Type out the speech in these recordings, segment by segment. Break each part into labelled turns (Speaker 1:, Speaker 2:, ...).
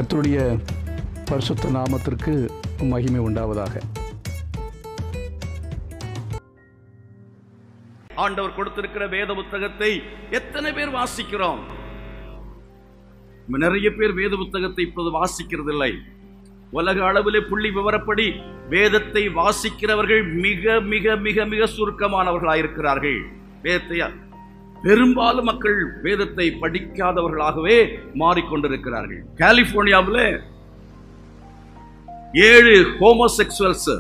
Speaker 1: கர்த்தருடைய பரிசுத்த நாமத்திற்கு மகிமை உண்டாவதாக.
Speaker 2: ஆண்டவர் கொடுத்திருக்கிற வேத புத்தகத்தை எத்தனை பேர் வாசிக்கிறோம்? நிறைய பேர் வேத புத்தகத்தை இப்போது வாசிக்கிறது இல்லை. உலக அளவிலே புள்ளி விவரப்படி வேதத்தை வாசிக்கிறவர்கள் மிக மிக மிக மிக சுருக்கமானவர்களாயிருக்கிறார்கள். வேதத்தை பெரும்பாலும் மக்கள் வேதத்தை படிக்காதவர்களாகவே மாறிக்கொண்டிருக்கிறார்கள். கலிபோர்னியாவில் 7 ஹோமோசெக்சுவல்ஸ்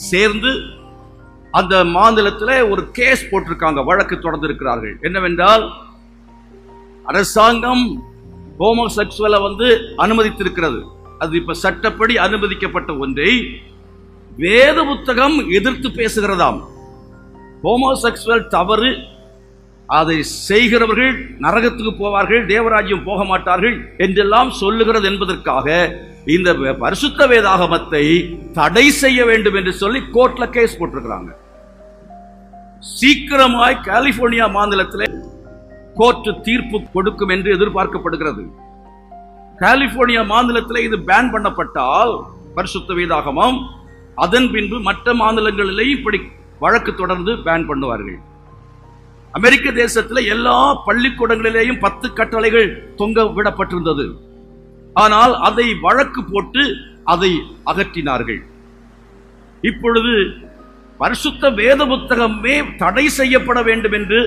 Speaker 2: சேர்ந்து அந்த மாநிலத்தில் ஒரு கேஸ் போட்டிருக்காங்க, வழக்கு தொடர்ந்து இருக்கிறார்கள். என்னவென்றால், அரசாங்கம் ஹோமோசெக்சுவலை அனுமதித்திருக்கிறது. அது இப்ப சட்டப்படி அனுமதிக்கப்பட்ட ஒன்றை வேத புத்தகம் எதிர்த்து பேசுகிறதாம். ஹோமோசெக்சுவல் தவறு, அதை செய்கிறவர்கள் நரகத்துக்கு போவார்கள், தேவராஜ்யம் போக மாட்டார்கள் என்றெல்லாம் சொல்லுகிறது என்பதற்காக இந்த பரிசுத்த வேதாகமத்தை தடை செய்ய வேண்டும் என்று சொல்லி கோர்ட்ல கேஸ் போட்டிருக்கிறாங்க. சீக்கிரமாய் கலிபோர்னியா மாநிலத்தில் கோர்ட் தீர்ப்பு கொடுக்கும் என்று எதிர்பார்க்கப்படுகிறது. கலிபோர்னியா மாநிலத்தில் இது பேன் பண்ணப்பட்டால் பரிசுத்த வேதாகமம், அதன் பின்பு மற்ற மாநிலங்களிலே இப்படி வழக்கு தொடர்ந்து பேன் பண்ணுவார்கள். அமெரிக்க தேசத்தில் எல்லா பள்ளிக்கூடங்களிலேயும் 10 கட்டளைகள் தொங்க விடப்பட்டிருந்தது. ஆனால் அதை வழக்கு போட்டு அதை அகற்றினார்கள். இப்பொழுது பரிசுத்த வேத புத்தகமே தடை செய்யப்பட வேண்டும் என்று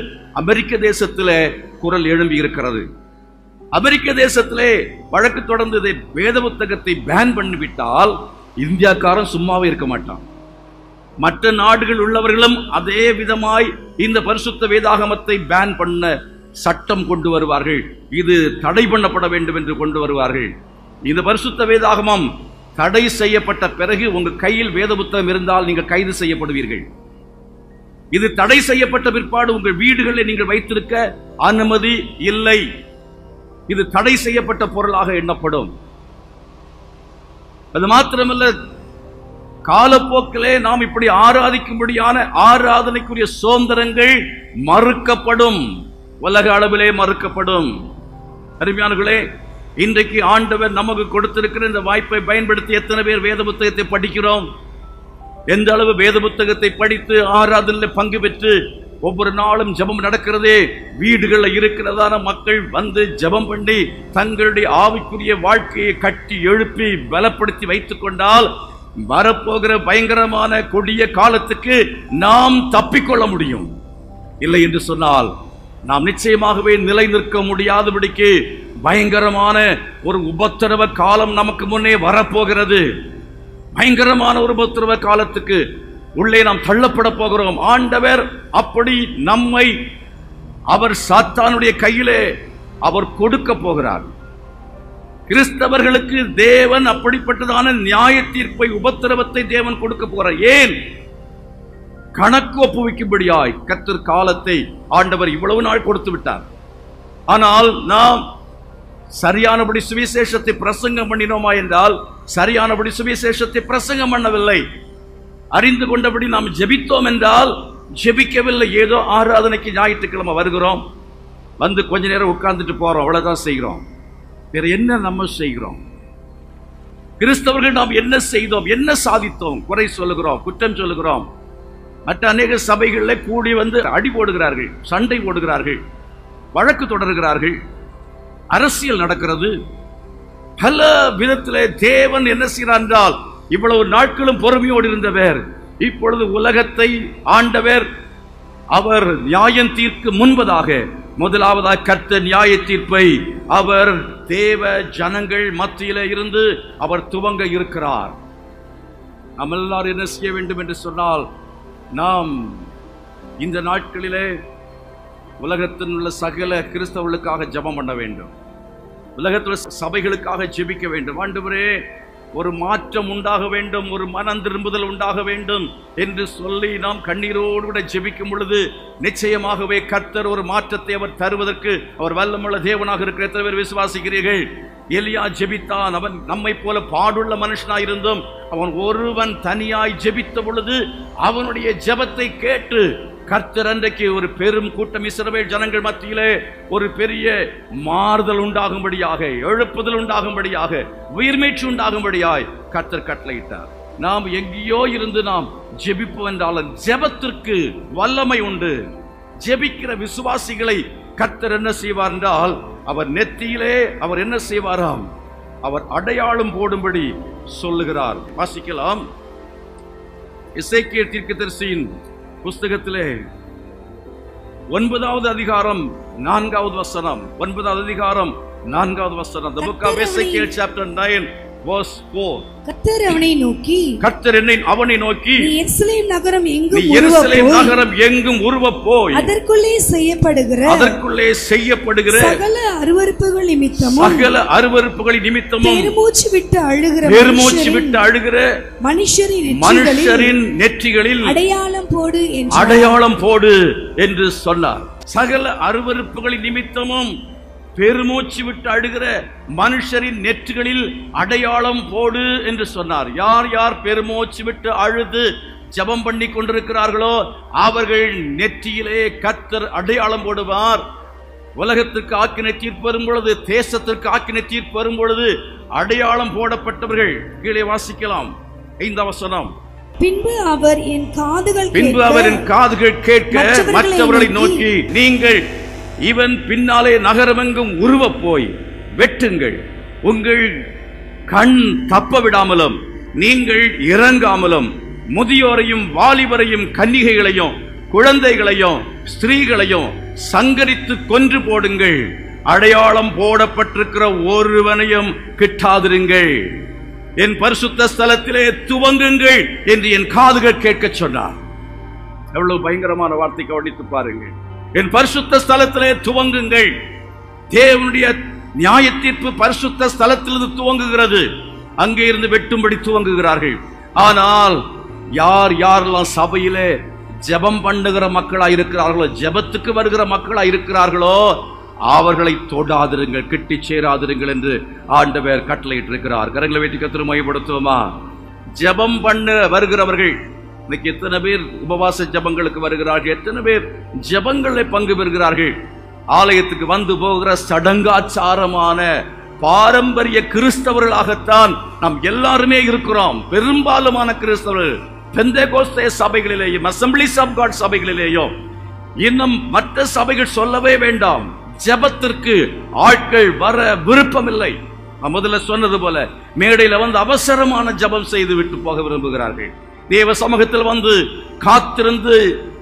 Speaker 2: அமெரிக்க தேசத்திலே குரல் எழும்பி இருக்கிறது. அமெரிக்க தேசத்திலே வழக்கு தொடர்ந்து வேத புத்தகத்தை பேன் பண்ணிவிட்டால் இந்தியாக்காரன் சும்மாவே இருக்க மாட்டான். மற்ற நாடுகள் உள்ளவர்களும் அதே விதமாய் இந்த பரிசுத்த வேதாகமத்தை பேன் பண்ண சட்டம் கொண்டு வருவார்கள். இது தடை பண்ணப்பட வேண்டும் என்று கொண்டு வருவார்கள். இந்த பரிசுத்த வேதாகமம் தடை செய்யப்பட்ட பிறகு உங்க கையில் வேத புத்தகம் இருந்தால் நீங்கள் கைது செய்யப்படுவீர்கள். இது தடை செய்யப்பட்ட பிற்பாடு உங்கள் வீடுகளில் நீங்கள் வைத்திருக்க அனுமதி இல்லை. இது தடை செய்யப்பட்ட பொருளாக எண்ணப்படும். அது மாத்திரமல்ல, காலப்போக்கிலே நாம் இப்படி ஆராதிக்கும்படியான ஆராதனைக்குரிய சுதந்திரங்கள் மறுக்கப்படும், உலக அளவிலே மறுக்கப்படும். அருமையானவர்களே, இன்றைக்கு ஆண்டவர் நமக்கு கொடுத்திருக்கிற இந்த வாய்ப்பை பயன்படுத்தி எத்தனை பேர் வேத புத்தகத்தை படிக்கிறோம்? எந்த அளவு வேத புத்தகத்தை படித்து ஆராதனையில் பங்கு பெற்று ஒவ்வொரு நாளும் ஜெபம் நடக்கிறதே. வீடுகளில் இருக்கிறதான மக்கள் ஜெபம் பண்ணி தங்களுடைய ஆவிக்குரிய வாழ்க்கையை கட்டி எழுப்பி பலப்படுத்தி வைத்துக் கொண்டால் வரப்போகிற பயங்கரமான கொடிய காலத்துக்கு நாம் தப்பிக்கொள்ள முடியும். இல்லை என்று சொன்னால் நாம் நிச்சயமாகவே நிலை நிற்க முடியாதபடிக்கு பயங்கரமான ஒரு உபத்திரவ காலம் நமக்கு முன்னே வரப்போகிறது. பயங்கரமான ஒரு உபத்திரவ காலத்துக்கு உள்ளே நாம் தள்ளப்பட போகிறோம். ஆண்டவர் அப்படி நம்மை அவர் சாத்தானுடைய கையிலே அவர் கொடுக்க போகிறார். கிறிஸ்தவர்களுக்கு தேவன் அப்படிப்பட்டதான நியாய தீர்ப்பை, உபத்திரவத்தை தேவன் கொடுக்க போகிறார். ஏன்? கணக்கு ஒப்புவிக்கும்படியாய் கர்த்தர் காலத்தை ஆண்டவர் இவ்வளவு நாள் கொடுத்து விட்டார். ஆனால் நாம் சரியானபடி சுவிசேஷத்தை பிரசங்கம் பண்ணினோமா என்றால் சரியானபடி சுவிசேஷத்தை பிரசங்கம் பண்ணவில்லை. அறிந்து கொண்டபடி நாம் ஜெபித்தோம் என்றால் ஜெபிக்கவில்லை. ஏதோ ஆராதனைக்கு ஞாயிற்றுக்கிழமை வருகிறோம், கொஞ்ச நேரம் உட்கார்ந்துட்டு போறோம், அவ்வளவுதான் செய்கிறோம். வேற என்ன நம்ம செய்கிறோம்? கிறிஸ்தவர்கள் நாம் என்ன செய்தோம், என்ன சாதித்தோம்? குறை சொல்லுகிறோம், குற்றம் சொல்லுகிறோம். மற்ற அநேக சபைகளில் கூடி அடி போடுகிறார்கள், சண்டை போடுகிறார்கள், வழக்கு தொடர்கிறார்கள், அரசியல் நடக்கிறது. பல விதத்திலே தேவன் என்ன செய்கிறார் என்றால், இவ்வளவு நாட்களும் பொறுமையோடு இருந்தவர் இப்பொழுது உலகத்தை ஆண்டவர் அவர் நியாயம் தீர்க்கு முன்பதாக முதலாவதாக கர்த்தர் நியாய தீர்ப்பை அவர் தேவ ஜனங்கள் மத்தியிலே இருந்து அவர் துவங்க இருக்கிறார். நாம் எல்லாரும் என்ன செய்ய வேண்டும் என்று சொன்னால், நாம் இந்த நாட்களிலே உலகத்தில் உள்ள சகல கிறிஸ்தவர்களுக்காக ஜெபம் பண்ண வேண்டும். உலகத்தில் சபைகளுக்காக ஜெபிக்க வேண்டும். ஆண்டவரே, ஒரு மாற்றம் உண்டாக வேண்டும், ஒரு மனம் திரும்புதல் உண்டாக வேண்டும் என்று சொல்லி நாம் கண்ணீரோடு கூட ஜெபிக்கும் பொழுது நிச்சயமாகவே கர்த்தர் ஒரு மாற்றத்தை அவர் தருவதற்கு அவர் வல்லமுள்ள தேவனாக இருக்கிற எத்தனை பேர் விசுவாசிக்கிறீர்கள்? எலியா ஜெபித்தான். அவன் நம்மை போல பாடுள்ள மனுஷனாயிருந்தும் அவன் ஒருவன் தனியாய் ஜெபித்த பொழுது அவனுடைய ஜெபத்தை கேட்டு கர்த்தர் அன்றைக்கு ஒரு பெரும் கூட்டம் இஸ்ரவேல் ஜனங்கள் மத்தியிலே ஒரு பெரிய மாறுதல் உண்டாகும்படியாக, எழுப்புதல் உண்டாகும்படியாக, உயிர்மீட்சி உண்டாகும்படியாய் கர்த்தர் கட்டளையிட்டார். நாம் எங்கேயோ இருந்து நாம் ஜெபிப்போம் என்றாலும் ஜெபத்திற்கு வல்லமை உண்டு. ஜெபிக்கிற விசுவாசிகளை கர்த்தர் என்ன செய்வார் என்றால், அவர் நெத்தியிலே அவர் என்ன செய்வாராம், அவர் அடையாளம் போடும்படி சொல்லுகிறார். வாசிக்கலாம். எசேக்கியேல் தீர்க்கதரிசியின் புஸ்தகத்திலே 9வது அதிகாரம் 4வது வசனம். 9வது அதிகாரம் 4வது வசனம். The book of Ezekiel chapter 9 verse 4.
Speaker 3: கர்த்தர் அவனை நோக்கி,
Speaker 2: அவனை நோக்கி,
Speaker 3: நீ எருசலேம் நகரம்
Speaker 2: எங்கும் உருவப் போய்
Speaker 3: அதற்குள்ளே செய்யப்படுகிற சகல அருவருப்புகள் நிமித்தமும் பெருமூச்சு விட்டு அழுகிற மனுஷரின் நெற்றிகளில் அடையாளம் போடு என்று சொன்னார். சகல அருவருப்புகளின் நிமித்தமும் பெருமூச்சு விட்டு அழுகிற மனுஷரின் நெற்றிகளில் அடையாளம் போடு என்று சொன்னார். யார் யார் பெருமூச்சு விட்டு அழுது ஜெபம் பண்ணி கொண்டிருக்கிறார்களோ அவர்கள் நெற்றியிலே கர்த்தர் அடையாளம் போடுவார். உலகத்திற்கு ஆக்கினை தீர்ப்பு வரும் பொழுது, தேசத்திற்கு ஆக்கினை தீர்ப்பு வரும் பொழுது அடையாளம் போடப்பட்டவர்கள். கீழே வாசிக்கலாம் 5வது வசனம். பின்பு அவர் என் காதுகள் கேட்க
Speaker 2: மற்றவர்களை நோக்கி, நீங்கள் இவன் பின்னாலே நகரமெங்கும் உருவப் போய் வெட்டுங்கள், உங்கள் கண் தப்ப விடாமலும் நீங்கள் இறங்காமலும் முதியோரையும் வாலிபரையும் கன்னிகைகளையும் குழந்தைகளையும் ஸ்திரீகளையும் சங்கரித்து கொன்று போடுங்கள், அடையாளம் போடப்பட்டிருக்கிற ஒருவனையும் கிட்டாதிருங்கள், என் பரிசுத்த ஸ்தலத்திலே துவங்குங்கள் என்று என் காதுகள் கேட்க சொன்னார். எவ்வளவு பயங்கரமான வார்த்தை கவனித்து பாருங்கள். என் பரிசுத்த ஸ்தலத்திலே துவங்குங்கள். தேவனுடைய நியாய தீர்ப்பு பரிசுத்த ஸ்தலத்திலிருந்து துவங்குகிறது. அங்கே இருந்து வெட்டும்படி துவங்குகிறார்கள். ஆனால் யார் யாரெல்லாம் சபையிலே ஜெபம் பண்ணுகிற மக்களா இருக்கிறார்களோ, ஜெபத்துக்கு வருகிற மக்களா இருக்கிறார்களோ அவர்களை தொடாதிருங்கள், கிட்டி சேராதிருங்கள் என்று ஆண்டவர் கட்டளையிட்டிருக்கிறார். கரங்களை வைத்து கர்த்தரை மகிமைப்படுத்துவோமா? ஜெபம் பண்ண வருகிறவர்கள் இன்னைக்கு எத்தனை பேர் உபவாச ஜெபங்களுக்கு வருகிறார்கள்? எத்தனை பேர் ஜெபங்களை பங்கு பெறுகிறார்கள்? ஆலயத்துக்கு வந்து போகிற சடங்காச்சாரமான பாரம்பரிய கிறிஸ்தவர்களாகத்தான் நாம் எல்லாருமே இருக்கிறோம். பெரும்பாலுமான கிறிஸ்தவர்கள் பெந்தேகோஸ்தே சபைகளிலேயும் அசம்பிளிஸ் ஆஃப் காட் சபைகளிலேயும், இன்னும் மற்ற சபைகள் சொல்லவே வேண்டாம், ஜெபத்திற்கு ஆட்கள் வர விருப்பமில்லை. முதல்ல சொன்னது போல மேடையில வந்து அவசரமான ஜெபம் செய்து விட்டு போக விரும்புகிறார்கள். தேவ சமூகத்தில் வந்து காத்திருந்து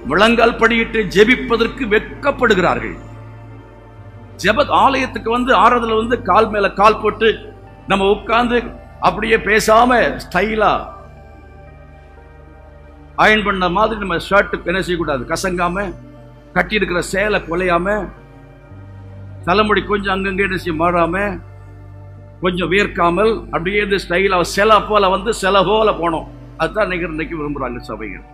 Speaker 2: முழங்கால் படியிட்டு ஜெபிப்பதற்கு வெட்கப்படுகிறார்கள். ஜெப ஆலயத்துக்கு வந்து ஆராதனை வந்து கால் மேல கால் போட்டு நம்ம உட்கார்ந்து அப்படியே பேசாம ஸ்டைலா அயன் பண்ண மாதிரி நம்ம ஷர்ட்டுக்கு என்ன செய்யக்கூடாது, கசங்காம, கட்டி இருக்கிற சேலை கொலையாம, தலைமுடி கொஞ்சம் அங்கங்கே என்ன செய்ய மாறாம, கொஞ்சம் வேர்க்காமல் அப்படியே ஸ்டைலா செல போல வந்து செல போல போனோம். அதுதான் இன்னைக்கு விரும்புறாங்க சபைகள்.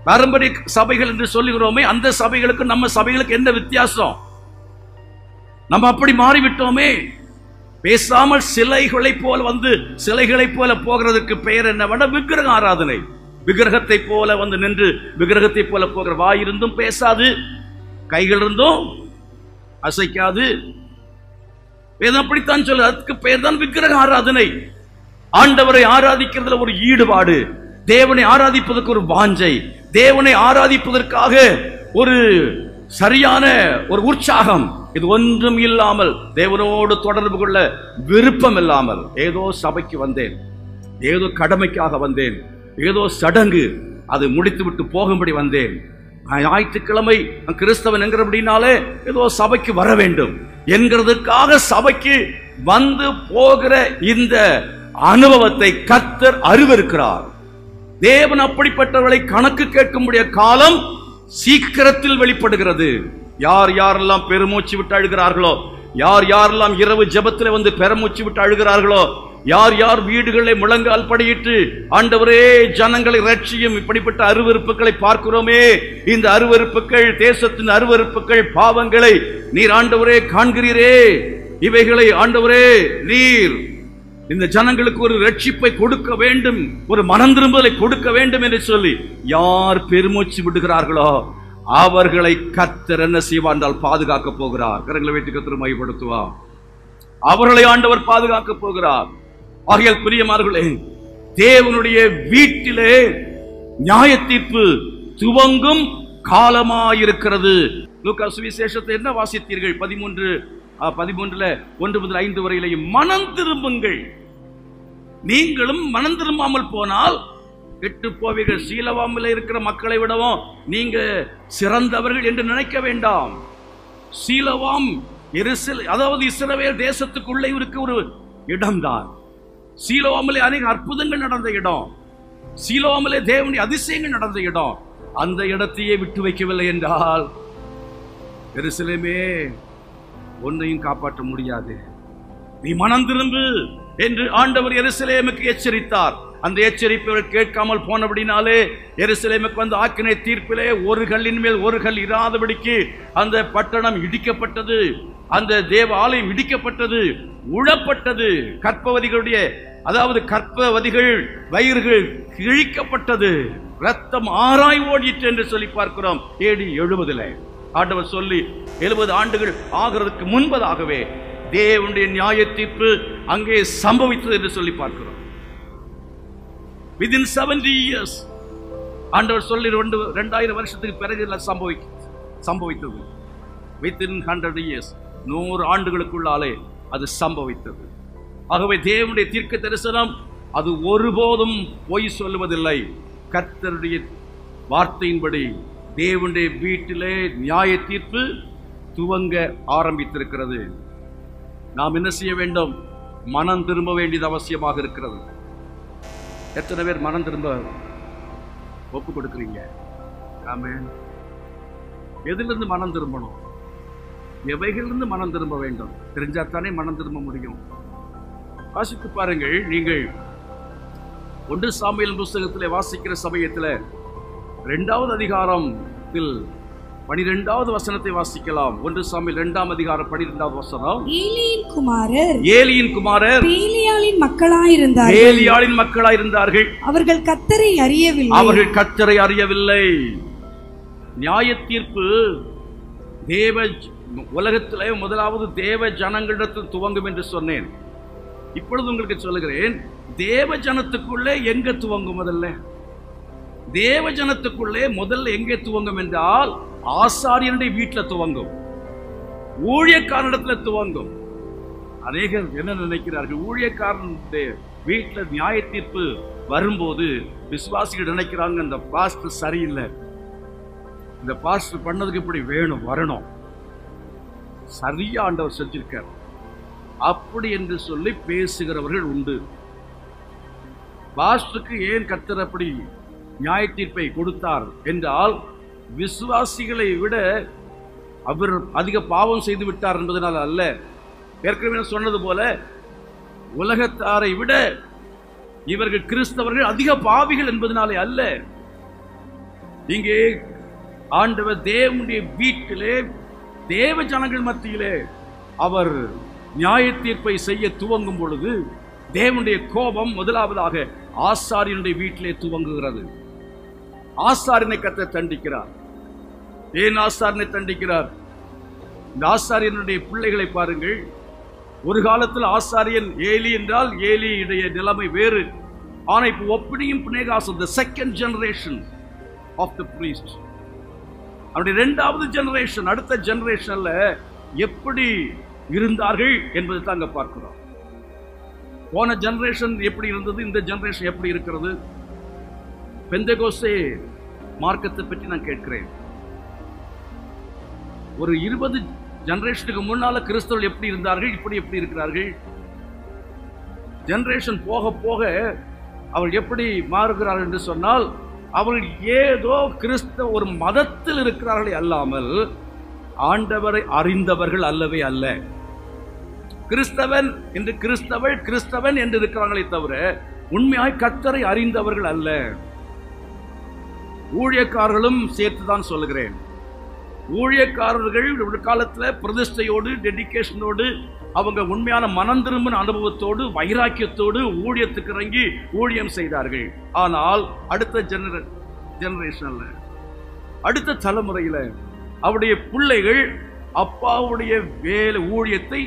Speaker 2: பாரம்பரிய சபைகள் என்று சொல்லுகிறோமே, அந்த சபைகளுக்கு நம்ம சபைகளுக்கு என்ன வித்தியாசம்? நம்ம அப்படி மாறிவிட்டோமே. பேசாமல் சிலைகளை போல வந்து சிலைகளை போல போகிறதுக்கு பெயர் என்ன? விக்கிரக ஆராதனை. விக்கிரகத்தை போல வந்து நின்று விக்கிரகத்தை போல போகிற, வாயிருந்தும் பேசாது, கைகள் இருந்தும் அசைக்காது. அப்படித்தான் சொல்ல, அதுக்கு பெயர் தான் விக்கிரக ஆராதனை. ஆண்டவரை ஆராதிக்கிறதுல ஒரு ஈடுபாடு, தேவனை ஆராதிப்பதற்கு ஒரு வாஞ்சை, தேவனை ஆராதிப்பதற்காக ஒரு சரியான ஒரு உற்சாகம், இது ஒன்றும் இல்லாமல், தேவனோடு தொடர்பு கொள்ள விருப்பம் இல்லாமல், ஏதோ சபைக்கு வந்தேன், ஏதோ கடமைக்காக வந்தேன், ஏதோ சடங்கு அது முடித்து விட்டு போகும்படி வந்தேன், ஞாயிற்றுக்கிழமை கிறிஸ்தவன் என்கிறபடினாலே ஏதோ சபைக்கு வர வேண்டும் என்கிறதுக்காக சபைக்கு வந்து போகிற இந்த அனுபவத்தை கர்த்தர் அறிவிருக்கிறார். தேவன் அப்படிப்பட்டவர்களை கணக்கு கேட்கும்படிய காலம் சீக்கிரத்தில் வெளிப்படுகிறது. யார் யாரெல்லாம் பெருமூச்சு விட்டு அழுகிறார்களோ, யார் யாரெல்லாம் இரவு ஜெபத்தில் வந்து பெருமூச்சு விட்டு அழுகிறார்களோ, யார் யார் வீடுகளை முழங்கால் படியிட்டு ஆண்டவரே ஜனங்களை ரட்சியும், இப்படிப்பட்ட அருவருப்புகளை பார்க்கிறோமே, இந்த அருவருப்புகள், தேசத்தின் அருவருப்புகள், பாவங்களை நீர் ஆண்டவரே காண்கிறீரே, இவைகளை ஆண்டவரே நீர் இந்த ஜனங்களுக்கு ஒரு ரட்சிப்பை கொடுக்க வேண்டும், ஒரு மனம் திரும்பலை கொடுக்க வேண்டும் என்று சொல்லி யார் பெருமூச்சு விடுகிறார்களோ அவர்களை கர்த்தர் என்ன செய்வார் என்றால் பாதுகாக்க போகிறார். கரங்களை வைத்து கர்த்தர் மையப்படுத்துவார். அவர்களை ஆண்டவர் பாதுகாக்க போகிறார். ஆகையால் பிரியமானவர்களே, தேவனுடைய வீட்டிலே நியாய தீர்ப்பு துவங்கும் காலமாயிருக்கிறது. லூக்கா சுவிசேஷத்தை என்ன வாசித்தீர்கள்? 13:1 முதல் 5 வரையிலேயும் மனம் திரும்புங்கள், நீங்களும் மனம் திரும்பாமல் போனால் கெட்டு போவீர்கள். சீலோவாமில் இருக்கிற மக்களை விடவும் நீங்க சிறந்தவர்கள் என்று நினைக்க வேண்டாம். சீலோவாம் அதாவது இஸ்ரவேல் தேசத்துக்குள்ளே இருக்க ஒரு இடம்தான். சீலோவாமிலே அநேக அற்புதங்கள் நடந்த இடம், சீலோவாமிலே தேவனுடைய அதிசயங்கள் நடந்த இடம். அந்த இடத்தையே விட்டு வைக்கவில்லை என்றால் எருசலேமே ஒன்றையும் காப்பாற்ற முடியாது. நீ மனம் திரும்பு என்று ஆண்டவர் எருசலேமுக்கு எச்சரித்தார். அந்த எச்சரிப்பை கேட்காமல் போனபடினாலே எருசலேமுக்கு வந்த ஆக்கினை தீர்ப்பிலே ஒரு கல்லின் மேல் ஒரு கல் இராதபடிக்கு அந்த பட்டணம் இடிக்கப்பட்டது, அந்த தேவ ஆலயம் இடிக்கப்பட்டது, உழப்பட்டது. கற்பவதிகளுடைய அதாவது கற்பவதிகள் வயிறுகள் கிழிக்கப்பட்டது, ரத்தம் ஆராய் ஓடிற்று என்று சொல்லி பார்க்கிறோம். AD 70 ஆண்டவர் சொல்லி 70 ஆண்டுகள் ஆகிறதுக்கு முன்பதாகவே தேவனுடைய நியாய தீர்ப்பு அங்கே சம்பவித்தது என்று சொல்லி பார்க்கிறோம். within 70 years ஆண்டவர் சொல்லி 2000 வருஷத்துக்கு பிறகு சம்பவித்தது. within 100 years 100 ஆண்டுகளுக்குள்ளாலே அது சம்பவித்தது. ஆகவே தேவனுடைய தீர்க்க தரிசனம் அது ஒருபோதும் பொய் சொல்லுவதில்லை. கர்த்தருடைய வார்த்தையின்படி தேவனுடைய வீட்டிலே நியாய தீர்ப்பு துவங்க ஆரம்பித்திருக்கிறது. நாம் என்ன செய்ய வேண்டும்? மனம் திரும்ப வேண்டியது அவசியமாக இருக்கிறது. எத்தனை பேர் மனம் திரும்ப ஒப்பு கொடுக்கிறீங்க? ஆமென். எதிலிருந்து மனம் திரும்பணும்? எவைகளிலிருந்து மனம் திரும்ப வேண்டும்? தெரிஞ்சாத்தானே மனம் திரும்ப முடியும். வாசித்து பாருங்கள். நீங்கள் 1 சாமுவேல் புத்தகத்தில் வாசிக்கிற சமயத்தில் 2வது அதிகாரத்தில் 12வது வசனத்தை வாசிக்கலாம். 1 சாமுவேல் 2ஆம் அதிகாரம் 12வது வசனம். ஏலியின் குமாரர் பேலியாளின் மக்களாயிருந்தார்கள். அவர்கள் கர்த்தரை அறியவில்லை. நியாய தீர்ப்பு உலகத்திலே முதலாவது தேவ ஜனங்களிடத்தில் துவங்கும் என்று சொன்னேன். இப்பொழுது உங்களுக்கு சொல்லுகிறேன், தேவ ஜனத்துக்குள்ளே எங்க துவங்கும்? தேவ ஜனத்துக்குள்ளே முதல்ல எங்கே துவங்கும் என்றால் ஆசாரியனுடைய வீட்டில் துவங்கும், ஊழியக்காரனிடத்தில் துவங்கும். அநேகர் என்ன நினைக்கிறார்கள்? ஊழியக்காரனுடைய வீட்டில் நியாய தீர்ப்பு வரும்போது விசுவாசிகள் நினைக்கிறாங்க, இந்த பாஸ்டர் சரியில்லை, இந்த பாஸ்டர் பண்ணதுக்கு இப்படி வேணும் வரணும், சரியா ஆண்டவர் செஞ்சிருக்கார் அப்படி என்று சொல்லி பேசுகிறவர்கள் உண்டு. பாஸ்டருக்கு ஏன் கர்த்தர் அப்படி நியாய தீர்ப்பை கொடுத்தார் என்றால் விசுவாசிகளை விட அவர் அதிக பாவம் செய்து விட்டார் என்பதனால் அல்ல. ஏற்கனவே சொன்னது போல உலகத்தாரை விட இவர்கள் கிறிஸ்தவர்கள் அதிக பாவிகள் என்பதனாலே அல்ல. இங்கே ஆண்டவர் தேவனுடைய வீட்டிலே தேவ ஜனங்கள் மத்தியிலே அவர் நியாய தீர்ப்பை செய்ய துவங்கும் பொழுது தேவனுடைய கோபம் முதலாவதாக ஆசாரியனுடைய வீட்டிலே துவங்குகிறது. ஆசாரியனை கர்த்தர் தண்டிக்கிறார். ஏன் ஆசாரியனை தண்டிக்கிறார்? இந்த ஆசாரியனுடைய பிள்ளைகளை பாருங்கள். ஒரு காலத்தில் ஆசாரியன் ஏலி என்றால் ஏலியுடைய நிலைமை வேறு. ஆனால் இப்போ ஒப்பனியும் பினேகாசும் the second generation of the priest, அவருடைய 2வது ஜெனரேஷன், அடுத்த ஜெனரேஷன்ல எப்படி இருந்தார்கள் என்பதை தான் அங்க பார்க்கிறோம். போன ஜெனரேஷன் எப்படி இருந்தது, இந்த ஜெனரேஷன் எப்படி இருக்கிறது? பெந்தெகோஸ்தே மார்க்கத்தை பற்றி நான் கேட்கிறேன். ஒரு 20 ஜெனரேஷனுக்கு முன்னால கிறிஸ்தவர்கள் எப்படி இருந்தார்கள், இப்படி எப்படி இருக்கிறார்கள்? ஜெனரேஷன் போக போக அவர்கள் எப்படி மாறுகிறார்கள் என்று சொன்னால் அவர்கள் ஏதோ கிறிஸ்தவ ஒரு மதத்தில் இருக்கிறார்களே அல்லாமல் ஆண்டவரை அறிந்தவர்கள் அல்லவே அல்ல. கிறிஸ்தவன் என்று கிறிஸ்தவன் என்று இருக்கிறார்களே தவிர உண்மையாய் கர்த்தரை அறிந்தவர்கள் அல்ல. ஊழியக்காரர்களும் சேர்த்துதான் சொல்லுகிறேன். ஊழியக்காரர்கள் ஒரு காலத்துல பிரதிஷ்டையோடு, டெடிகேஷனோடு, அவங்க உண்மையான மனம் திரும்பின அனுபவத்தோடு, வைராக்கியத்தோடு ஊழியத்துக்கு இறங்கி ஊழியம் செய்தார்கள். ஆனால் அடுத்த ஜெனரேஷன்ல, அடுத்த தலைமுறையில அவருடைய பிள்ளைகள் அப்பாவுடைய வேலை ஊழியத்தை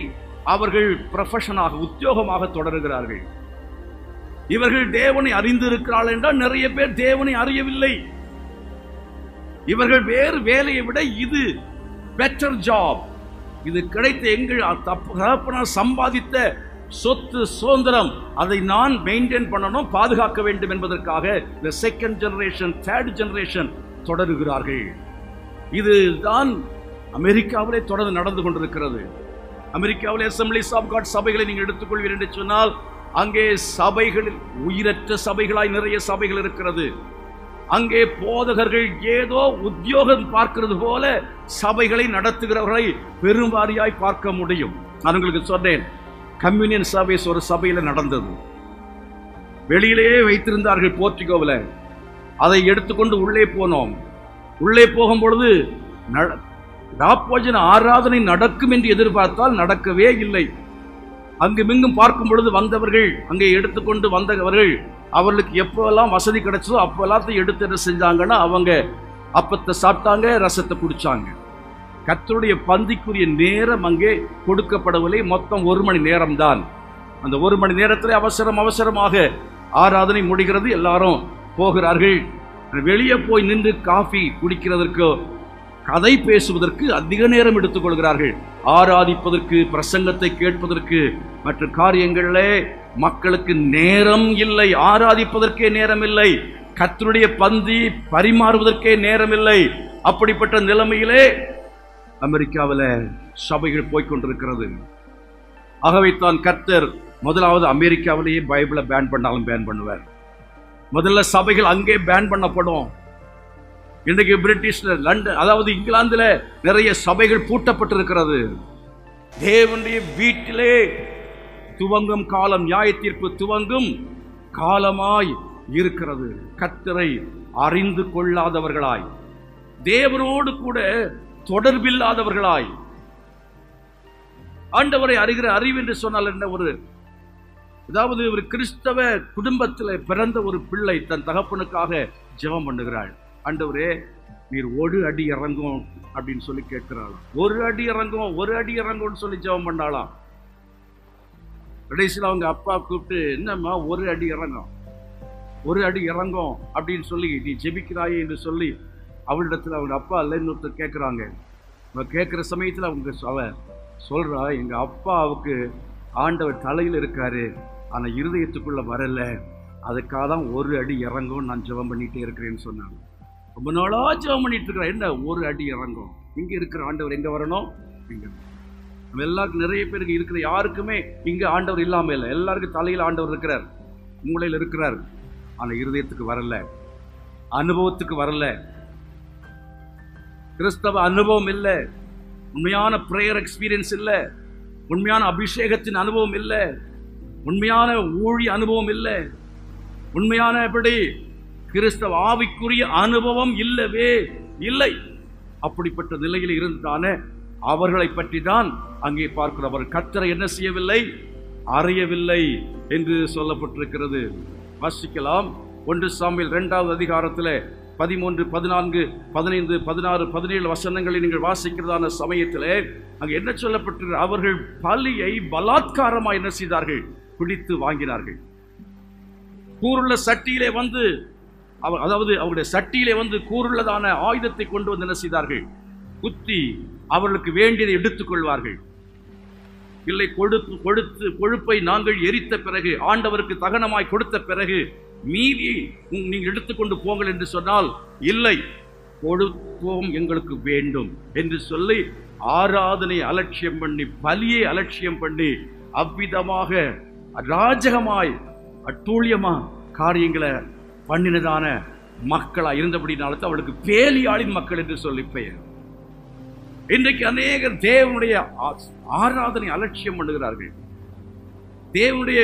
Speaker 2: அவர்கள் ப்ரொஃபஷனாக, உத்தியோகமாக தொடருகிறார்கள். இவர்கள் தேவனை அறிந்திருக்கிறார்கள் என்றால் நிறைய பேர் தேவனை அறியவில்லை. இவர்கள் வேறு வேலையை விட இது பெட்டர் ஜாப், இது கிடைத்த எங்கள் தகப்பனார் சம்பாதித்த சொத்து சுதந்திரம், அதை நான் மெயின்டைன் பண்ணணும், பாதுகாக்க வேண்டும் என்பதற்காக இந்த செகண்ட் ஜெனரேஷன், தேர்ட் ஜெனரேஷன் தொடருகிறார்கள். இதுதான் அமெரிக்காவிலே தொடர்ந்து நடந்து கொண்டிருக்கிறது. அமெரிக்காவிலே அசெம்பிளிஸ் ஆஃப் காட் சபைகளை நீங்கள் எடுத்துக்கொள்வீர்கள் என்று சொன்னால், அங்கே சபைகளில் உயிரற்ற சபைகளாய் நிறைய சபைகள் இருக்கிறது. அங்கே போதகர்கள் ஏதோ உத்தியோகம் பார்க்கிறது போல சபைகளை நடத்துகிறவர்களை பெரும்பாரியாய் பார்க்க முடியும். நான் உங்களுக்கு சொன்னேன், கம்யூனியன் சர்வீஸ் ஒரு சபையில நடந்தது. வெளியிலேயே வைத்திருந்தார்கள் போர்ச்சுகோவில். அதை எடுத்துக்கொண்டு உள்ளே போனோம். உள்ளே போகும் பொழுது ராப்போஜன ஆராதனை நடக்கும் என்று எதிர்பார்த்தால் நடக்கவே இல்லை. அங்குமிங்கும் பார்க்கும் பொழுது வந்தவர்கள், அங்கே எடுத்துக்கொண்டு வந்தவர்கள், அவர்களுக்கு எப்பெல்லாம் வசதி கிடைச்சதோ அப்போ எல்லாத்தையும் எடுத்து என்ன செஞ்சாங்கன்னா, அவங்க அப்பத்தை சாப்பிட்டாங்க, ரசத்தை குடிச்சாங்க. கர்த்தருடைய பந்திக்குரிய நேரம் அங்கே கொடுக்கப்படவில்லை. மொத்தம் 1 மணி நேரம் தான். அந்த 1 மணி நேரத்தில் அவசரமாக ஆராதனை முடிகிறது. எல்லாரும் போகிறார்கள். வெளியே போய் நின்று காஃபி குடிக்கிறதற்கு, கதை பேசுவதற்கு அதிக நேரம் எடுத்துக்கொள்கிறார்கள். ஆராதிப்பதற்கு, பிரசங்கத்தை கேட்பதற்கு, மற்ற காரியங்களிலே மக்களுக்கு நேரம் இல்லை. ஆராதிப்பதற்கே நேரம் இல்லை. கர்த்தருடைய பந்தி பரிமாறுவதற்கே நேரம் இல்லை. அப்படிப்பட்ட நிலைமையிலே அமெரிக்காவில் சபைகள் போய்கொண்டிருக்கிறது. ஆகவே தான் கர்த்தர் முதலாவது அமெரிக்காவிலேயே பைபிளை பேன் பண்ணாலும் பேன் பண்ணுவார். முதல்ல சபைகள் அங்கே பேன் பண்ணப்படும். இன்றைக்கு பிரிட்டிஷ்ல, லண்டன், அதாவது இங்கிலாந்துல நிறைய சபைகள் பூட்டப்பட்டிருக்கிறது. தேவனுடைய வீட்டிலே துவங்கும் காலம், நியாய தீர்ப்பு துவங்கும் காலமாய் இருக்கிறது. கர்த்தரை அறிந்து கொள்ளாதவர்களாய், தேவனோடு கூட தொடர்பில்லாதவர்களாய், ஆண்டவரை அறிகிற அறிவு என்று சொன்னால் என்ன, அதாவது ஒரு கிறிஸ்தவ குடும்பத்தில் பிறந்த ஒரு பிள்ளை தன் தகப்பனுக்காக ஜெபம் பண்ணுகிறாள். ஆண்டவரே, நீர் 1 அடி இறங்கும் அப்படின்னு சொல்லி கேட்கிறாளாம். 1 அடி இறங்கும், 1 அடி இறங்கும்னு சொல்லி ஜெபம் பண்ணாலாம். கடைசியில் அவங்க அப்பா கூப்பிட்டு, என்னம்மா 1 அடி இறங்கும், 1 அடி இறங்கும் அப்படின்னு சொல்லி நீ ஜெபிக்கிறாயே என்று சொல்லி அவளிடத்தில் அவங்க அப்பா இல்லைன்னு ஒருத்தர் கேட்குறாங்க. அவங்க கேட்குற சமயத்தில் அவ சொல்கிறா, எங்கள் அப்பாவுக்கு ஆண்டவர் தலையில் இருக்காரு, ஆனால் இருதயத்துக்குள்ளே வரல, அதுக்காக தான் 1 அடி இறங்கும் நான் ஜெபம் பண்ணிகிட்டே இருக்கிறேன்னு சொன்னாங்க. ரொம்ப நாளாக ஜெபம் பண்ணிட்டு இருக்கிறேன். என்ன 1 அடி இறங்கும்? இங்கே இருக்கிற ஆண்டவர் எங்கே வரணும்? இங்கே நம்ம எல்லாருக்கும், நிறைய பேருக்கு இருக்கிற யாருக்குமே இங்கே ஆண்டவர் இல்லாமல் இல்லை. எல்லாருக்கும் தலையில் ஆண்டவர் இருக்கிறார், மூளையில் இருக்கிறார், ஆனால் இருதயத்துக்கு வரல, அனுபவத்துக்கு வரல. கிறிஸ்தவ அனுபவம் இல்லை, உண்மையான பிரேயர் எக்ஸ்பீரியன்ஸ் இல்லை, உண்மையான அபிஷேகத்தின் அனுபவம் இல்லை, உண்மையான ஊழிய அனுபவம் இல்லை, உண்மையான எப்படி கிறிஸ்தவ ஆவிக்குரிய அனுபவம் இல்லவே இல்லை. அப்படிப்பட்ட நிலையில் இருந்தானே அவர்களை பற்றி தான் அங்கே பார்க்கிறவர். கர்த்தரை என்ன செய்யவில்லை? அறியவில்லை என்று சொல்லப்பட்டிருக்கிறது. வாசிக்கலாம். 1 சாமுவேல் 2வது அதிகாரத்தில் 13, 14, 15, 16, 17 வசனங்களை நீங்கள் வாசிக்கிறதான சமயத்தில் அங்கே என்ன சொல்லப்பட்டிருக்கிறது? அவர்கள் பலியை பலாத்காரமாக என்ன செய்தார்கள்? பிடித்து வாங்கினார்கள். கூறுள்ள சட்டியிலே வந்து, அதாவது அவருடைய சட்டியிலே வந்து கூறுள்ளதான ஆயுதத்தை கொண்டு வந்து என்ன செய்தார்கள்? குத்தி அவர்களுக்கு வேண்டியதை எடுத்துக் கொள்வார்கள். இல்லை, கொழுப்பை நாங்கள் எரித்த பிறகு, ஆண்டவருக்கு தகனமாய் கொடுத்த பிறகு மீதி நீங்கள் எடுத்துக்கொண்டு போங்கள் என்று சொன்னால், இல்லை, கொழுப்போம் எங்களுக்கு வேண்டும் என்று சொல்லி ஆராதனை அலட்சியம் பண்ணி, பலியை அலட்சியம் பண்ணி, அவ்விதமாக ராஜகமாய் அட்டூழியமா காரியங்களை பண்ணினதான மக்களா இருந்தபடினால அவளுக்கு பேலியாளின் மக்கள் என்று சொல்லி பெயர். இன்றைக்கு அநேகர் தேவனுடைய ஆராதனை அலட்சியம் பண்ணுகிறார்கள். தேவனுடைய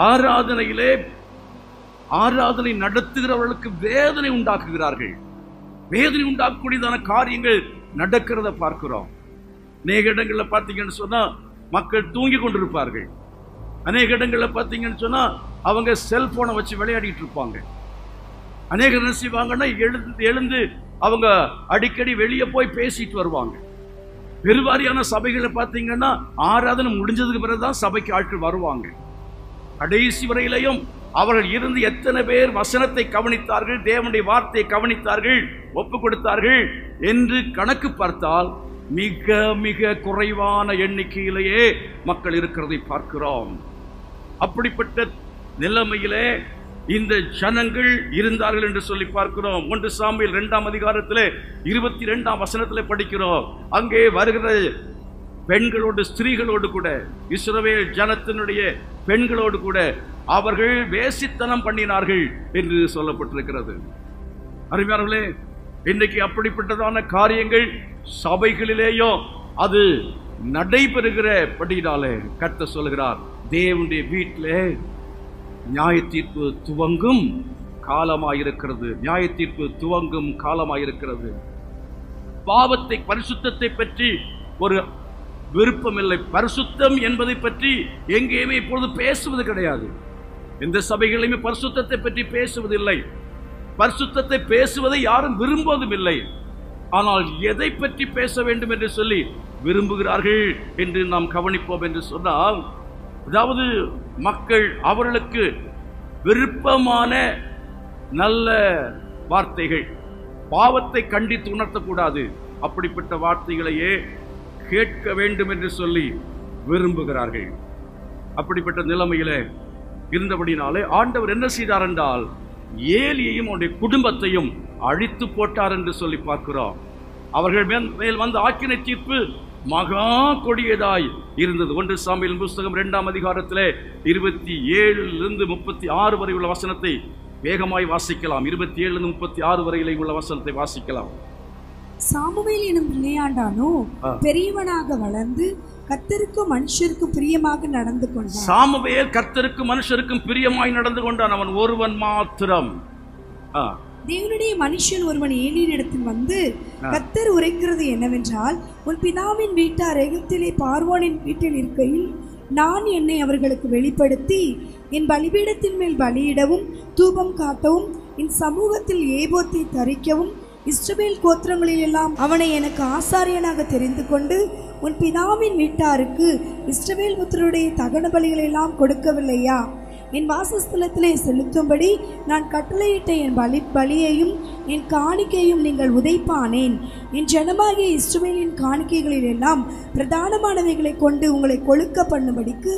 Speaker 2: ஆராதனையிலே ஆராதனை நடத்துகிறவர்களுக்கு வேதனை உண்டாக்குகிறார்கள். வேதனை உண்டாக்கக்கூடியதான காரியங்கள் நடக்கிறத பார்க்கிறோம். அநேக இடங்கள்ல பார்த்தீங்கன்னு சொன்னா மக்கள் தூங்கி கொண்டிருப்பார்கள். அநேக இடங்கள்ல பார்த்தீங்கன்னு சொன்னா அவங்க செல்போனை வச்சு விளையாடிட்டு இருப்பாங்க. அநேகர் என்ன செய்வாங்கன்னா எழுந்து அவங்க அடிக்கடி வெளியே போய் பேசிட்டு வருவாங்க. பெருவாரியான சபைகளை பார்த்தீங்கன்னா ஆராதனை முடிஞ்சதுக்கு பிறகுதான் சபைக்கு ஆட்கள் வருவாங்க. கடைசி வரையிலையும் அவர்கள் இருந்து எத்தனை பேர் வசனத்தை கவனித்தார்கள், தேவனுடைய வார்த்தையை கவனித்தார்கள், ஒப்பு கொடுத்தார்கள் என்று கணக்கு பார்த்தால் மிக மிக குறைவான எண்ணிக்கையிலேயே மக்கள் இருக்கிறதை பார்க்கிறோம். அப்படிப்பட்ட நிலைமையிலே இந்த ஜனங்கள் இருந்தார்கள் என்று சொல்லி பார்க்கிறோம். 1 சாமுவேல் 2ஆம் அதிகாரத்திலே 22ஆம் வசனத்திலே படிக்கிறோம். அங்கே வருகிற பெண்களோடு ஸ்திரீகளோடு கூட, இஸ்ரவேல் ஜனத்தினுடைய பெண்களோடு கூட அவர்கள் வேசித்தனம் பண்ணினார்கள் என்று சொல்லப்பட்டிருக்கிறது. அருமையானவர்களே, இன்றைக்கு அப்படிப்பட்டதான காரியங்கள் சபைகளிலேயும் அது நடைபெறுகிறபடினாலே கர்த்தர் சொல்கிறார், தேவனுடைய வீட்டிலே நியாய தீர்ப்பு துவங்கும் காலமாயிருக்கிறது. நியாய தீர்ப்பு துவங்கும் காலமாயிருக்கிறது. பாவத்தை, பரிசுத்தத்தை பற்றி ஒரு விருப்பம் இல்லை. பரிசுத்தம் என்பதை பற்றி எங்கேயுமே இப்பொழுது பேசுவது கிடையாது. எந்த சபைகளையுமே பரிசுத்தத்தை பற்றி பேசுவதில்லை. பரிசுத்தத்தை பேசுவதை யாரும் விரும்புவதும் இல்லை. ஆனால் எதை பற்றி பேச வேண்டும் என்று சொல்லி விரும்புகிறார்கள் என்று நாம் கவனிப்போம் என்று சொன்னால், அதாவது மக்கள் அவர்களுக்கு விருப்பமான நல்ல வார்த்தைகள், பாவத்தை கண்டித்து உணர்த்தக்கூடாது, அப்படிப்பட்ட வார்த்தைகளையே கேட்க வேண்டும் என்று சொல்லி விரும்புகிறார்கள். அப்படிப்பட்ட நிலைமையில இருந்தபடினாலே ஆண்டவர் என்ன செய்தார் என்றால், ஏலியையும் அவருடைய குடும்பத்தையும் அழித்து போட்டார் என்று சொல்லி பார்க்கிறோம். அவர்கள் மேல் வந்த ஆக்கினை தீர்ப்பு மகா கொடியதாய் இருந்தது. 1 சாமுவேல் புஸ்தகம் 2ஆம் அதிகாரத்திலே 27 36 வரை உள்ள வசனத்தை வேகமாய் வாசிக்கலாம். 27 36 வரையிலே உள்ள வசனத்தை வாசிக்கலாம்.
Speaker 3: சாமுவேல் எனும் பிள்ளையாண்டானோ பெரியவனாக வளர்ந்து கர்த்தருக்கும் மனுஷருக்கும் பிரியமாக நடந்து கொண்டான்.
Speaker 2: சாமுவேல் கர்த்தருக்கும் மனுஷருக்கும் பிரியமாய் நடந்து கொண்டான். அவன் ஒருவன் மாத்திரம்.
Speaker 3: தேவனுடைய மனுஷன் ஒருவன் ஏலியினிடத்தில் வந்து, கர்த்தர் உரைக்கிறது என்னவென்றால், உன் பிதாவின் வீட்டார் எகிப்திலே பார்வோனின் வீட்டில் இருக்கையில் நான் என்னை அவர்களுக்கு வெளிப்படுத்தி என் பலிபீடத்தின் மேல் பலியிடவும் தூபம் காட்டவும் என் சமூகத்தில் ஏபோத்தை தரிக்கவும் இஸ்ரவேல் கோத்திரங்களில் எல்லாம் அவனை எனக்கு ஆசாரியனாக தெரிந்து கொண்டு உன் பிதாவின் வீட்டாருக்கு இஸ்ரவேல் புத்திரருடைய தகன பலிகளை எல்லாம் கொடுக்கவில்லையா? என் வாசஸ்தலத்திலே செலுத்தும்படி நான் கட்டளையிட்ட என் பலியையும் என் காணிக்கையும் நீங்கள் உதைப்பானேன். என் ஜனமாகிய இஸ்ரவேலின் காணிக்கைகளில் எல்லாம் பிரதானமானவைகளை கொண்டு உங்களை கொழுக்க பண்ணும்படிக்கு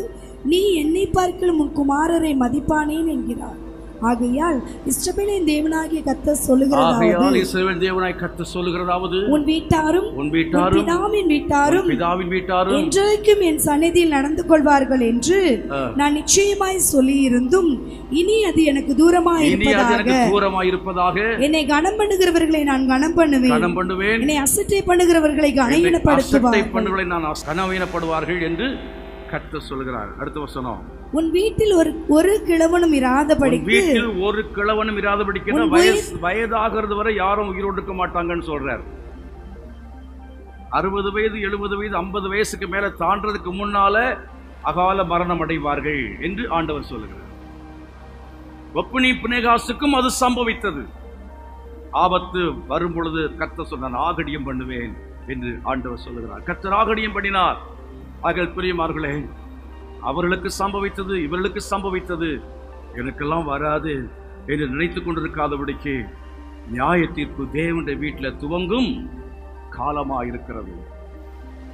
Speaker 3: நீ என்னை பார்க்கிலும் உன் குமாரரை மதிப்பானேன் என்கிறார். ஆகையால் இஸ்ரவேலின் தேவனாகிய கர்த்தர் சொல்லுகிறதாவது, உன் வீட்டாரும் பிதாவின் வீட்டாரும் என்றைக்கும் என் சந்நிதியில் நடந்து கொள்வார்கள் என்று நான் நிச்சயமாய் சொல்லி இருந்தும் இனி அது எனக்கு தூரமாய் இருப்பதாக என்னை கனம் பண்ணுகிறவர்களை நான் கனம் பண்ணுவேன், என்னை அசட்டை பண்ணுகிறவர்களை கனவீனப்படுவார்கள் என்று கர்த்தர் சொல்கிறார். அடுத்த வசனம், உன் வீட்டில் ஒரு கிழவனும் இராதபடிக்கு, ஒரு கிழவனும் இராதபடிக்கு வயதாகிறது வரை யாரும் உயிரோடு இருக்க மாட்டாங்கன்னு சொல்றார். 60 வயது 70 வயது 50 வயசுக்கு மேல தாண்டதுக்கு முன்னால அகால மரணம் அடைவார்கள் என்று ஆண்டவர் சொல்லுகிறார். ஒப்னி பினேகாசுக்கும் அது சம்பவித்தது. ஆபத்து வரும் பொழுது கர்த்தர் சொன்னார், ஆகடியம் பண்ணுவேன் என்று ஆண்டவர் சொல்லுகிறார். கர்த்தர் ஆகடியம் பண்ணினார். ஆகல் பிரியமார்களே, அவர்களுக்கு சம்பவித்தது இவர்களுக்கு சம்பவித்தது எனக்கெல்லாம் வராது என்று நினைத்துக் கொண்டிருக்காதபடிக்கு நியாய தீர்ப்பு தேவனுடைய வீட்டில் துவங்கும் காலமாயிருக்கிறது.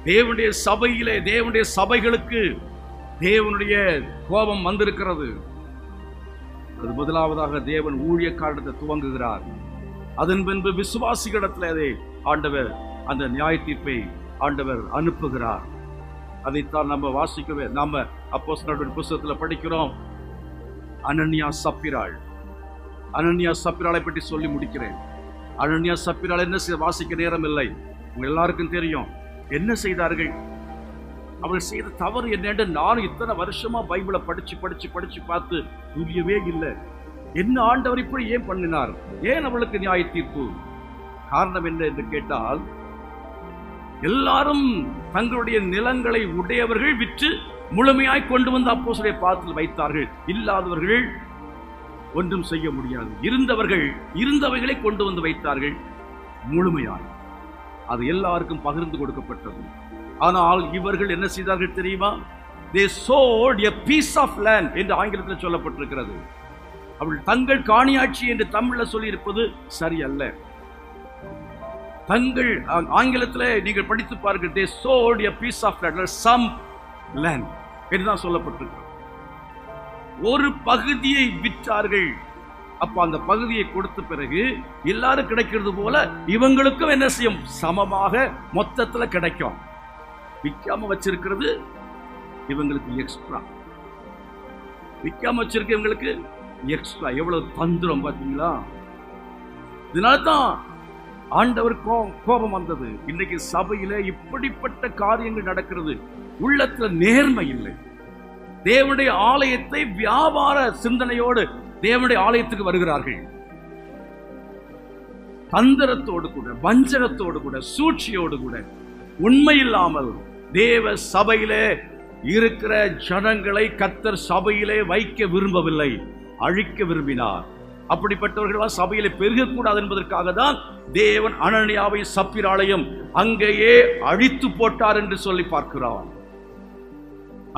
Speaker 3: தேவனுடைய சபையிலே, தேவனுடைய சபைகளுக்கு தேவனுடைய கோபம் வந்திருக்கிறது. அது முதலாவதாக தேவன் ஊழியக்காரத்தை துவங்குகிறார். அதன் பின்பு விசுவாசிகளிடத்தில் அதை ஆண்டவர் அந்த நியாய தீர்ப்பை ஆண்டவர் அனுப்புகிறார். அதைத்தான் நம்ம வாசிக்கவே, நாம அப்போஸ்தலர்களுடைய புத்தகத்தில் படிக்கிறோம். அனனியா சப்பிராளை பற்றி சொல்லி முடிக்கிறேன். அனனியா சப்பிராள் என்ன வாசிக்க நேரம் இல்லை, உங்க எல்லாருக்கும் தெரியும் என்ன செய்தார்கள். அவர்கள் செய்த தவறு என்னென்று நானும் இத்தனை வருஷமா பைபிளை படிச்சு பார்த்து புரியவே இல்லை. என்ன ஆண்டவர் இப்படி ஏன் பண்ணினார்? ஏன் அவளுக்கு நியாய தீர்ப்பு? காரணம் என்ன என்று கேட்டால், எல்லாரும் தங்களுடைய நிலங்களை உடையவர்கள் விற்று முழுமையாய் கொண்டு வந்து அப்போஸ்தலருடைய பாதத்தில் வைத்தார்கள். இல்லாதவர்கள் ஒன்றும் செய்ய முடியாது. இருந்தவர்கள் இருந்தவைகளை கொண்டு வந்து வைத்தார்கள் முழுமையாய். அது எல்லாருக்கும் பகிர்ந்து கொடுக்கப்பட்டது. ஆனால் இவர்கள் என்ன செய்தார்கள் தெரியுமா? They sold a piece of land என்று ஆங்கிலத்தில் சொல்லப்பட்டிருக்கிறது. அவர்கள் தங்கள் காணியாட்சி என்று தமிழில் சொல்லியிருப்பது சரியல்ல. தங்கள் ஆங்கிலத்தில் நீங்கள் படித்து பாருங்கள். They sold a piece of land, some land என்றுதான் சொல்லப்பட்டிருக்கிறது. ஒரு பகுதியை விற்றார்கள். அப்ப அந்த பகுதியை கொடுத்த பிறகு எல்லாரும் கிடைக்கிறது போல இவங்களுக்கும் என்ன செய்யும்? சமமாக மொத்தத்தில் கிடைக்கும். விற்காம வச்சிருக்கிறது இவங்களுக்கு எக்ஸ்ட்ரா, விற்காம வச்சிருக்க இவங்களுக்கு எக்ஸ்ட்ரா. எவ்வளவு தந்திரம் பார்த்தீங்களா? இதனால்தான் ஆண்டவர் கோபம் வந்தது. இன்னைக்கு சபையில இப்படிப்பட்ட காரியங்கள் நடக்கிறது. உள்ளத்துல நேர்மை இல்லை. தேவனுடைய ஆலயத்தை வியாபார சிந்தனையோடு தேவனுடைய ஆலயத்துக்கு வருகிறார்கள். தந்திரத்தோடு கூட, வஞ்சகத்தோடு கூட, சூழ்ச்சியோடு கூட, உண்மை இல்லாமல் தேவ சபையிலே இருக்கிற ஜனங்களை கர்த்தர் சபையிலே வைக்க விரும்பவில்லை, அழிக்க விரும்பினார். அப்படிப்பட்டவர்கள் சபையிலே பெருகக்கூடாது என்பதற்காக தான் தேவன் அனனியாவை சப்பிராளையும் அங்கேயே அழித்து போட்டார் என்று சொல்லி பார்க்கிறார்.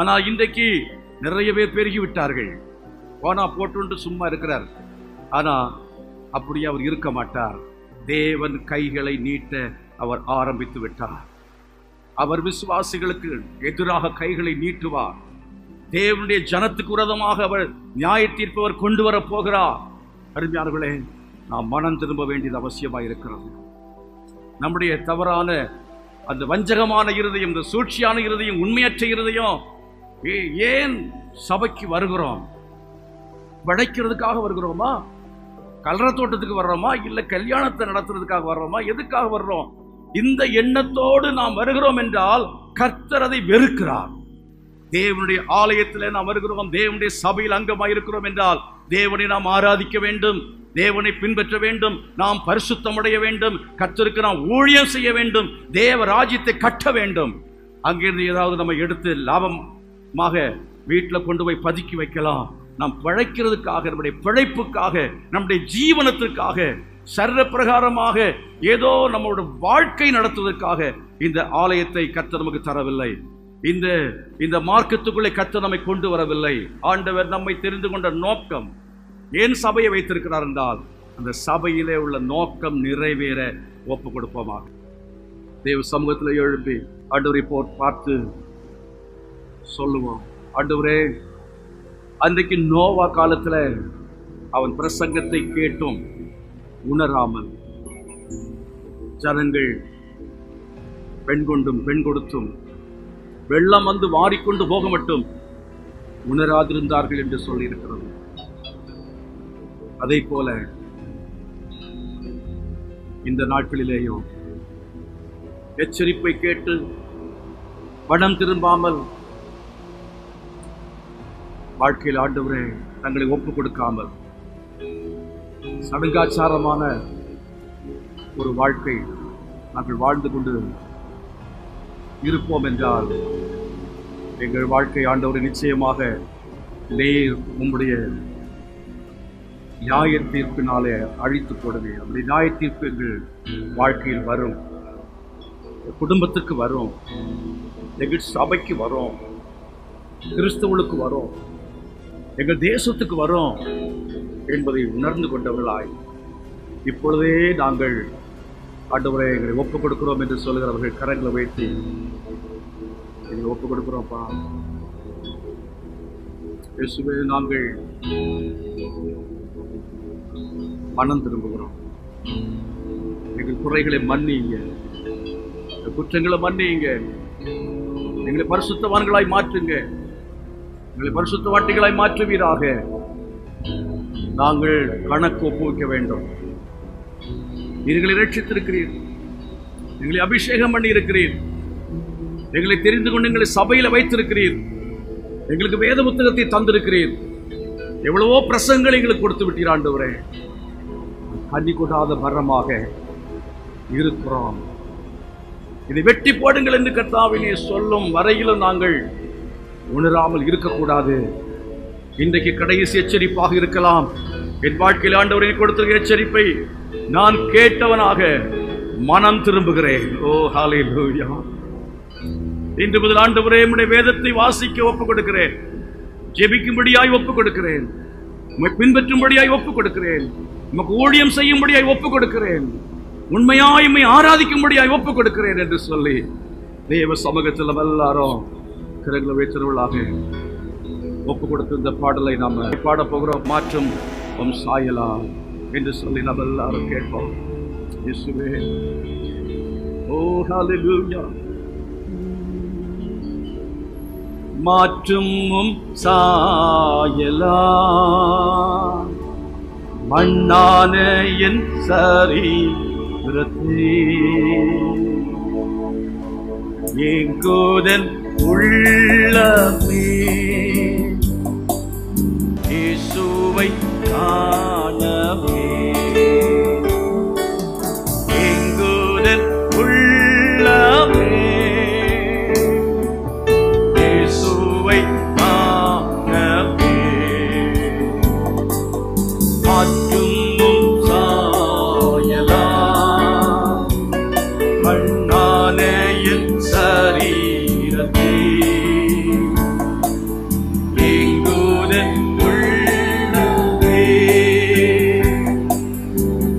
Speaker 3: ஆனால் இன்றைக்கு நிறைய பேர் பெருகி விட்டார்கள். போனா போட்டு சும்மா இருக்கிறார். ஆனா அப்படி அவர் இருக்க மாட்டார். தேவன் கைகளை நீட்ட அவர் ஆரம்பித்து விட்டார். அவர் விசுவாசிகளுக்கு எதிராக கைகளை நீட்டுவார். தேவனுடைய ஜனத்துக்கு விரோதமாக அவர் நியாய தீர்ப்பு அவர் கொண்டு வர போகிறார். அருமையானவர்களே, நாம் மனம் திரும்ப வேண்டியது அவசியமாக இருக்கிறது. நம்முடைய தவறான அந்த வஞ்சகமான இருதயம், இந்த சூழ்ச்சியான இருதயம், உண்மையற்ற இருதயம், ஏன் சபைக்கு வருகிறோம்? படைக்கிறதுக்காக வருகிறோமா? கல்ற தோட்டத்துக்கு வர்றோமா? இல்ல கல்யாணத்தை நடத்துறதுக்காக வர்றோமா? எதுக்காக வர்றோம்? இந்த எண்ணத்தோடு நாம் வருகிறோம் என்றால் கர்த்தர் அதை வெறுக்கிறார். தேவனுடைய ஆலயத்தில் நாம் வருகிறோம், தேவனுடைய சபையில் அங்கமாக இருக்கிறோம் என்றால் தேவனை நாம் ஆராதிக்க வேண்டும், தேவனை பின்பற்ற வேண்டும், நாம் பரிசுத்தம் அடைய வேண்டும், கர்த்தருக்கு நாம் ஊழியம் செய்ய வேண்டும், தேவ ராஜ்யத்தை கட்ட வேண்டும். அங்கிருந்து ஏதாவது நம்ம எடுத்து லாபமாக வீட்டில் கொண்டு போய் பதுக்கி வைக்கலாம். நாம் பிழைக்கிறதுக்காக, நம்முடைய பிழைப்புக்காக, நம்முடைய ஜீவனத்திற்காக, சர்வ பிரகாரமாக ஏதோ நம்மளோட வாழ்க்கை நடத்துவதற்காக இந்த ஆலயத்தை கர்த்தர் நமக்கு தரவில்லை. இந்த மார்க்கத்துக்குள்ளே கர்த்தர் நம்மை கொண்டு வரவில்லை. ஆண்டவர் நம்மை தெரிந்து கொண்ட நோக்கம், ஏன் சபையை வைத்திருக்கிறார் என்றால் அந்த சபையிலே உள்ள நோக்கம் நிறைவேற ஒப்பு கொடுப்போமாக. தேவ சமூகத்தில் எழுப்பி ஆண்டவரை பார்த்து சொல்லுவோம், ஆண்டவரே, அன்றைக்கு நோவா காலத்தில் அவன் பிரசங்கத்தை கேட்டும் உணராமல் ஜனங்கள் பெண் கொண்டும் பெண் கொடுத்தும் வெள்ளம் வந்து வாரிக்கொண்டு போக மட்டும் உணராதிருந்தார்கள் என்று சொல்லியிருக்கிறது. அதே போல இந்த நாட்களிலேயும் எச்சரிப்பை கேட்டு மனம் திரும்பாமல் வாழ்க்கையில் ஆண்டவரே தங்களை ஒப்புக் கொடுக்காமல் சடங்காச்சாரமான ஒரு வாழ்க்கை நாங்கள் வாழ்ந்து கொண்டு இருப்போம் என்றால் எங்கள் வாழ்க்கை ஆண்டவரை நிச்சயமாக நேர் உம்முடைய நியாய தீர்ப்பினாலே அழித்து போடுவேன். அப்படி நியாய தீர்ப்பு எங்கள் வாழ்க்கையில் வரும், குடும்பத்துக்கு வரும், எங்கள் சபைக்கு வரும், கிறிஸ்தவர்களுக்கு வரும், எங்கள் தேசத்துக்கு வரும் என்பதை உணர்ந்து கொண்டவர்களாய் இப்பொழுதே நாங்கள் ஆண்டவரை எங்களை ஒப்புக் கொடுக்கிறோம் என்று சொல்லுகிறவர்கள் கரங்களை வைத்து எங்களை ஒப்புக் கொடுக்கிறோம்ப்பா. இயேசுவே, நாங்கள் மனம் திரும்புகிறோம். எங்கள் குறைகளை மன்னிங்க, குற்றங்களை மன்னிங்க, எங்களை பரிசுத்தவான்களாய் மாற்றுங்க, எங்களை பரிசுத்தவாட்டிகளாய் மாற்றுவீராக. நாங்கள் கணக்கு ஒப்புவிக்க வேண்டும். எங்களை ரட்சித்திருக்கிறீர், எங்களை அபிஷேகம் பண்ணி இருக்கிறீர், எங்களை தெரிந்து கொண்டு எங்களை சபையில வைத்திருக்கிறீர், எங்களுக்கு வேத புத்தகத்தை தந்திருக்கிறீர், எவ்வளவோ பிரசங்களை எங்களுக்கு கொடுத்து விட்டீர். ஆண்டவரே, கண்ணி கொடாத மரமாக இருக்கிறோம். இதை வெட்டி போடுங்கள் என்று கர்த்தாவிலே சொல்லும் வரையிலும் நாங்கள் உணராமல் இருக்கக்கூடாது. இன்றைக்கு கடைசி எச்சரிப்பாக இருக்கலாம். என் வாழ்க்கையில் ஆண்டவரை கொடுத்திருக்கிற எச்சரிப்பை நான் கேட்டவனாக மனம் திரும்புகிறேன். ஓ ஹல்லேலூயா. இன்று முதல் ஆண்டவரே உம்முடைய வேதத்தை வாசிக்க ஒப்புக் கொடுக்கிறேன், ஜெபிக்கும்படியாய் ஒப்புக் கொடுக்கிறேன், உம்மை பின்பற்றும்படியாய் ஒப்புக் கொடுக்கிறேன், உமக்கு ஊழியம் செய்யும்படியாய் ஒப்புக் கொடுக்கிறேன், உண்மையாய் உம்மை ஆராதிக்கும்படியாய் ஒப்புக் கொடுக்கிறேன் என்று சொல்லி தேவ சமூகத்தில் நம்ம எல்லாரும் கரங்களை வைத்தவர்களாக ஒப்புக் கொடுத்து இந்த பாடலை நாம் பாட போகிறோம். மாற்றும் உம் சாயலா என்று சொல்லி நம்ம எல்லாரும் கேட்போம். இயேசுவே, ஓ ஹல்லேலூயா. மாற்றும் உம் சாயலா மண்ணான என் சரீரத்தே எங்குதன் உள்ளமே இயேசுவை காணவே எங்குதன் உள்ளமே இயேசுவை காணவே மாற்றும் சாயலா மண்ணான என் சரீரத்தே எங்குதன் உள்ளமே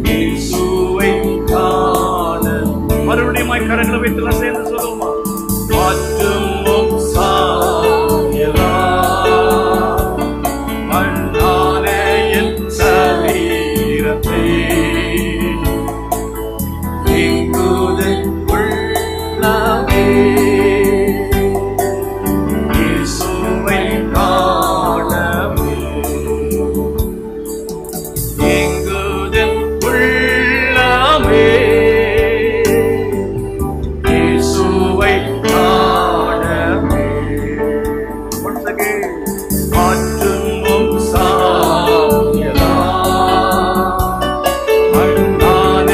Speaker 3: இயேசுவை காண. மறுபடியும் கரங்களை வைத்து சேர்ந்து சொல்லுவோமா? மாற்றும் சாயலா மண்ணான என் சரீரத்தே எங்குதன் உள்ளமே இயேசுவை காணவே எங்குதன் உள்ளமே இயேசுவை காணவே. Once again, மாற்றும் சாயலா மண்ணான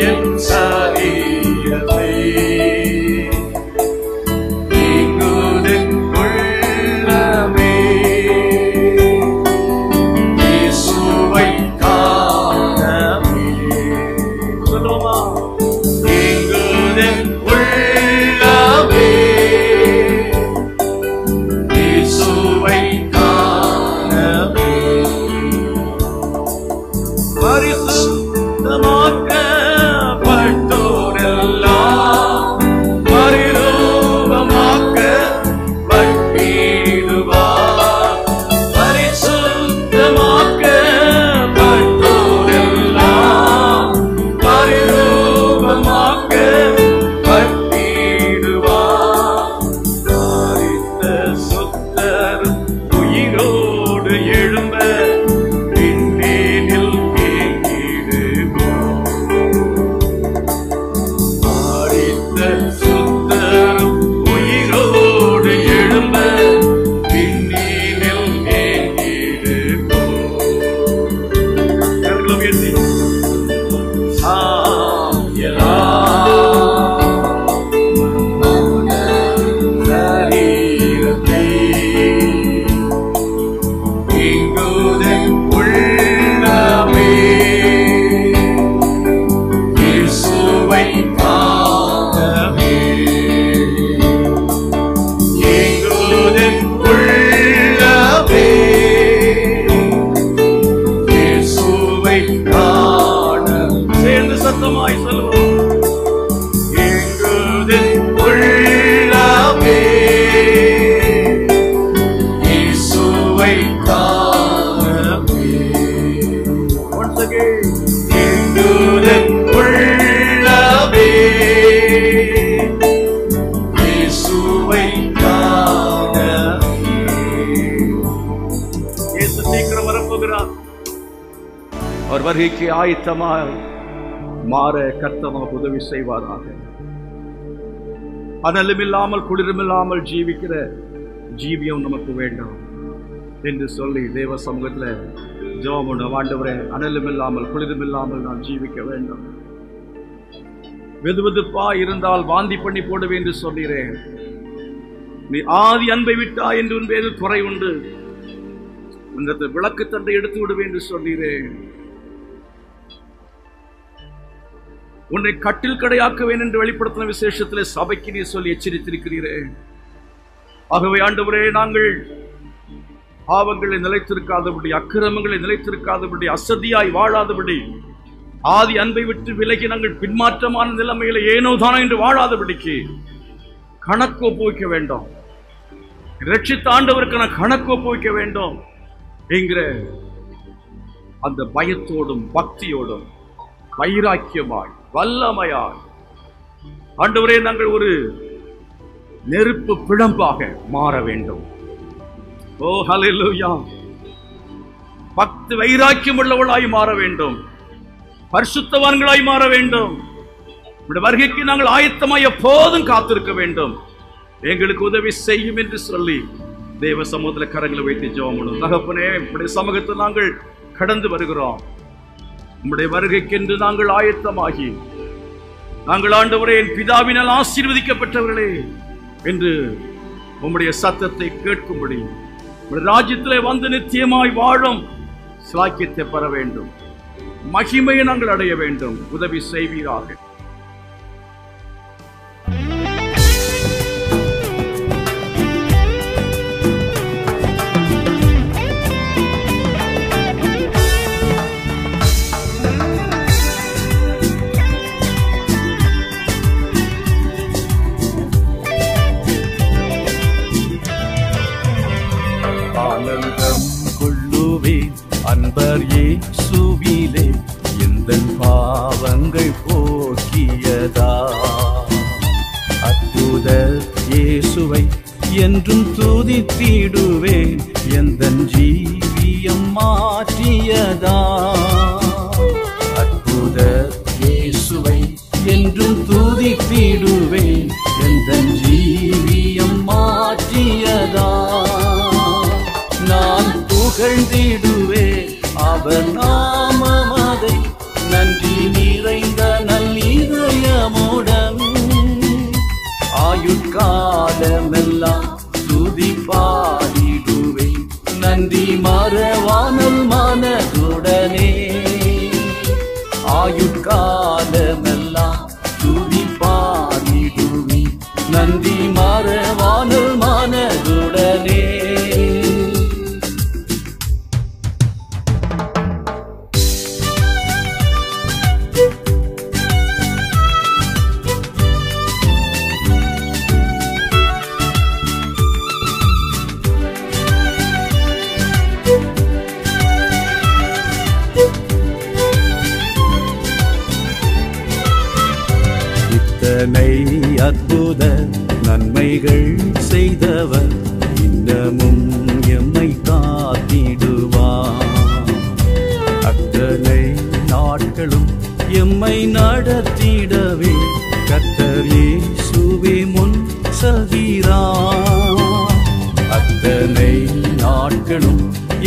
Speaker 3: என் சரீரத்தே எங்குதன் உள்ளமே இயேசுவை காணவே. சொல்லுமா? எங்குதன் உள்ளமே இயேசுவை காணவே பரிசுத்தமாக்கப்பட்டோரெல்லாம் பரிரூபமாக்கப்பட்டிடுவார். பரிசுத்தமாக்கப்பட்டோரெல்லாம் பரிரூபமாக்கப்பட்டிடுவார். மரித்த சுத்தரும் உயிரோடு எழும்ப விண்மீனில் ஏகிடுவோம். மரித்த சுத்தரும் உயிரோடு எழும்ப விண்மீனில் ஏகிடுவோம். கரங்களை உயர்த்தி சாயலா சரீரத்தே எங்குதன் உள்ளமே இயேசுவை காணவே எங்குதன் உள்ளமே இயேசுவை காண. சேர்ந்து சத்தமாய் சொல்லுவோம். எங்குதன் உள்ளமே இயேசுவை காணவே. Once again, எங்குதன் உள்ளமே இயேசுவை காணவே. இயேசு சீக்கிரம் வரப்போகிறார். அவர் வருகைக்கு ஆயத்தமாய் மாற கர்த்தர் நமக்கு உதவி செய்வாராக. அனலும் இல்லாமல் குளிரும் இல்லாமல் ஜீவிக்கிற ஜீவியம் நமக்கு வேண்டாம் என்று சொல்லி தேவ சமூகத்தில் ஜெபம் பண்ண. ஆண்டவரே, அனலும் இல்லாமல் குளிரும் இல்லாமல் நான் ஜீவிக்க வேண்டாம். வெதுவெதுப்பா இருந்தால் வாந்தி பண்ணி போடுவேன் என்று சொல்கிறேன். நீ ஆதி அன்பை விட்டா என்று உன் பேரில் குறை உண்டு. உன்னிடத்தில் விளக்கு தண்டை எடுத்து விடுவேன் என்று சொல்கிறேன். உன்னை கட்டில் கடையாக்குவேன் என்று வெளிப்படுத்தின விசேஷத்திலே சபைக்கு நீ சொல்லி எச்சரித்திருக்கிறீரே. ஆகவே ஆண்டவரே, நாங்கள் பாவங்களை நிலைத்திருக்காதபடி, அக்கிரமங்களை நிலைத்திருக்காதபடி, அசதியாய் வாழாதபடி, ஆதி அன்பை விட்டு விலகி நாங்கள் பின்மாற்றமான நிலைமையில ஏனோ தானோ என்று வாழாதபடிக்கு கணக்கு ஒப்புவிக்க வேண்டும். ரட்சித்த ஆண்டவருக்கு நான் கணக்கு ஒப்புவிக்க வேண்டும் என்கிற அந்த பயத்தோடும் பக்தியோடும் வைராக்கியமாய் வல்லமையாய் ஆண்டவரே, நாங்கள் ஒரு நெருப்பு பிழம்பாக மாற வேண்டும். ஓ ஹல்லேலூயா! பக்தி வைராக்கியம் உள்ளவர்களாய் மாற வேண்டும். பரிசுத்தவான்களாய் மாற வேண்டும். வருகைக்கு நாங்கள் ஆயத்தமாய் எப்போதும் காத்திருக்க வேண்டும். எங்களுக்கு உதவி செய்யும் என்று சொல்லி தேவ சமூகத்தில் கரங்களை வைத்து ஜெபம் பண்ணுவோம். தகப்பனே, உம்முடைய சமூகத்தில் நாங்கள் கடந்து வருகிறோம். உம்முடைய வருகைக்கென்று நாங்கள் ஆயத்தமாகி, நாங்கள் ஆண்டவரே என் பிதாவினால் ஆசீர்வதிக்கப்பட்டவர்களே என்று உம்முடைய சத்தத்தை கேட்கும்படி உம்முடைய ராஜ்யத்திலே வந்து நித்தியமாய் வாழும் சாக்கியத்தை பெற வேண்டும். மகிமையை நாங்கள் அடைய வேண்டும். உதவி செய்வீராக.
Speaker 4: ஆனந்தம் கொள்ளுவேன் அன்பர் இயேசுவிலே, எந்தன் பாவங்கள் போக்கியதா. அற்புதர் இயேசுவை என்றும் துதித்திடுவேன், எந்தன் ஜீவியம் மாற்றியதா. அற்புதர் இயேசுவை என்றும் துதித்திடுவேன், எந்தன் ஜீவியம் மாற்றியதா. நான் புகழ்ந்திடுவேன் அவர் நாமமதை, நன்றி நிறைந்த நல்லிதயமுடன். ஆயுட்காலமெல்லாம் துதி பாடிடுவேன், நன்றி மறவாமல் மனதுடனே. ஆயுட்காலமெல்லாம் துதி பாடிடுவேன், நன்றி மறவாமல் மனதுடனே. இத்தனை அற்புத நன்மைகள் செய்தவர் இன்னமும் எம்மை காத்திடுவார். அத்தனை நாட்களும் எம்மை நடத்திடவே கர்த்தர் இயேசுவே முன் செல்கிறார். அத்தனை நாட்களும்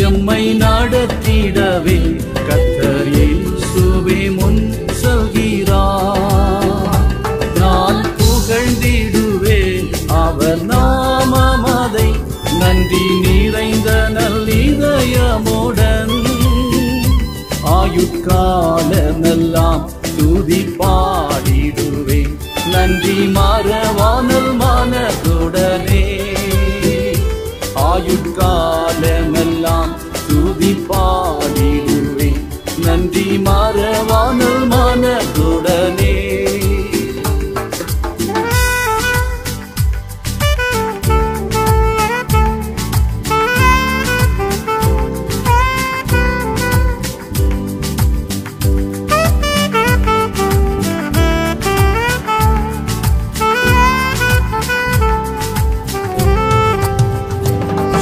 Speaker 4: எம்மை நடத்திடவே கர்த்தர் இயேசுவே முன் செல்கிறார். நான் புகழ்ந்திடுவேன் அவர் நாமமதை, நன்றி நிறைந்த நல்லிதயமுடன். ஆயுட்காலமெல்லாம் துதி பாடிடுவேன், நன்றி மறவாமல் மனதுடனே. ஆயுட்காலமெல்லாம் துதி பாடிடுவேன், நன்றி மறவாமல் மனதுடனே.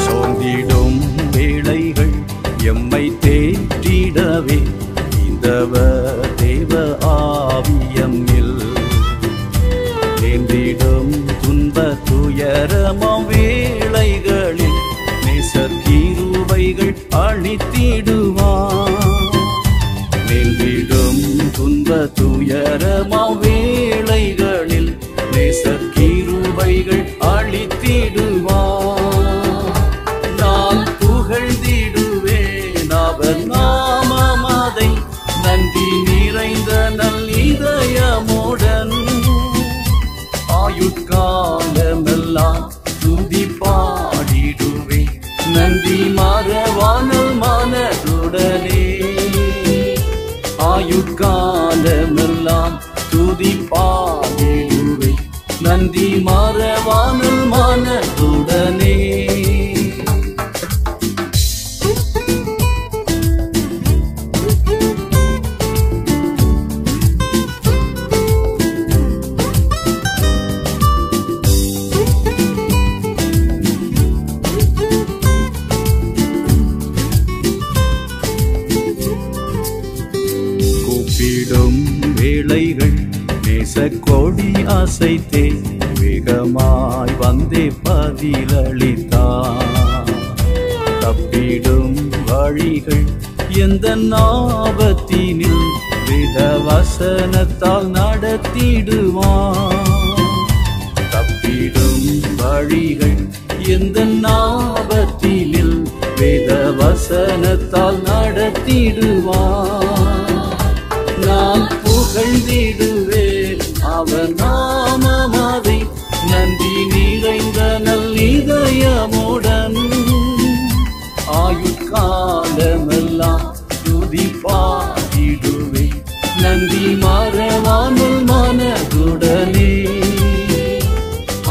Speaker 4: சோர்ந்திடும் வேளைகள் எம்மை தேற்றிடவே இந்தவர் தேவ ஆவியம்மில். நேர்ந்திடும் துன்ப துயரமாம் வேளைகளில் நேசர் கிருபைகள் அளித்திடுவார். நேர்ந்திடும் துன்ப துயரமாம் வேளைகளில் தீமைகள் அழித்திடுவார். நான் புகழ்ந்திடுவேன் அவர் நாமமதை, நன்றி நிறைந்த நல் இதயமுடன். ஆயுட்காலமெல்லாம் துதி பாடிடுவேன், நன்றி மறவானல் மனதுடனே. ஆயுட்காலமெல்லாம் துதி பாடிடுவேன், நன்றி மறவானல் மனதுடனே. கூப்பிடும் வேளைகள் நேசக்கொடி அசைத்தே, வேகமாய் வந்தே பதிலளித்தார். தப்பிடும் வழிகள் எந்த ஆபத்தினில் வேத வசனத்தால் நடத்திடுவார். தப்பிடும் வழிகள் எந்த ஆபத்தினில் வேத வசனத்தால் நடத்திடுவார். நான் புகழ்ந்திடுவேன் அவர் நாமமதை, நன்றி நிறைந்த நல் இதயமுடன். ஆயுட்காலமெல்லாம் துதி பாடிடுவேன், நன்றி மறவானல் மனதுடனே.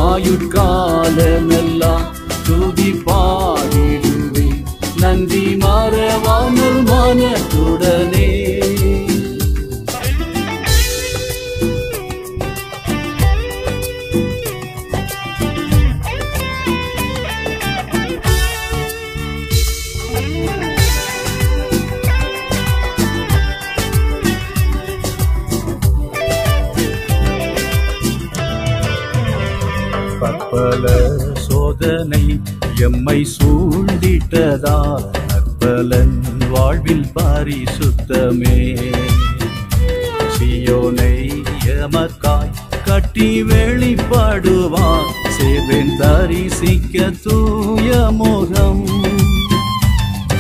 Speaker 4: ஆயுட்காலமெல்லாம் துதி பாடிடுவேன், நன்றி மறவானல் மனதுடனே. பற்பல சோதனை எம்மை சூழ்ந்திட்டதால், நற்பலன் வாழ்வில் பரிசுத்தமே. சீயோனை எமக்காய் கட்டி வெளிப்படுவார், சேவன் தரிசிக்க தூய முகம்.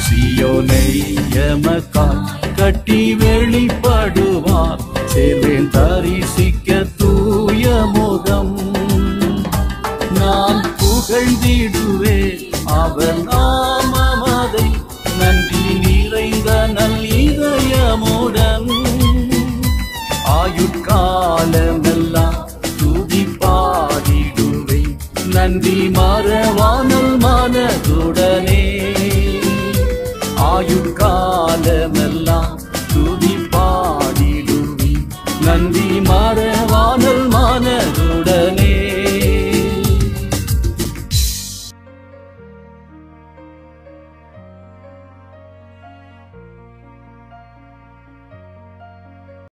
Speaker 4: சீயோனை எமக்காய் கட்டி வெளிப்படுவார், சேவன் தரிசிக்க தூய முகம். நான் புகழ்ந்திடுவேன் அவர்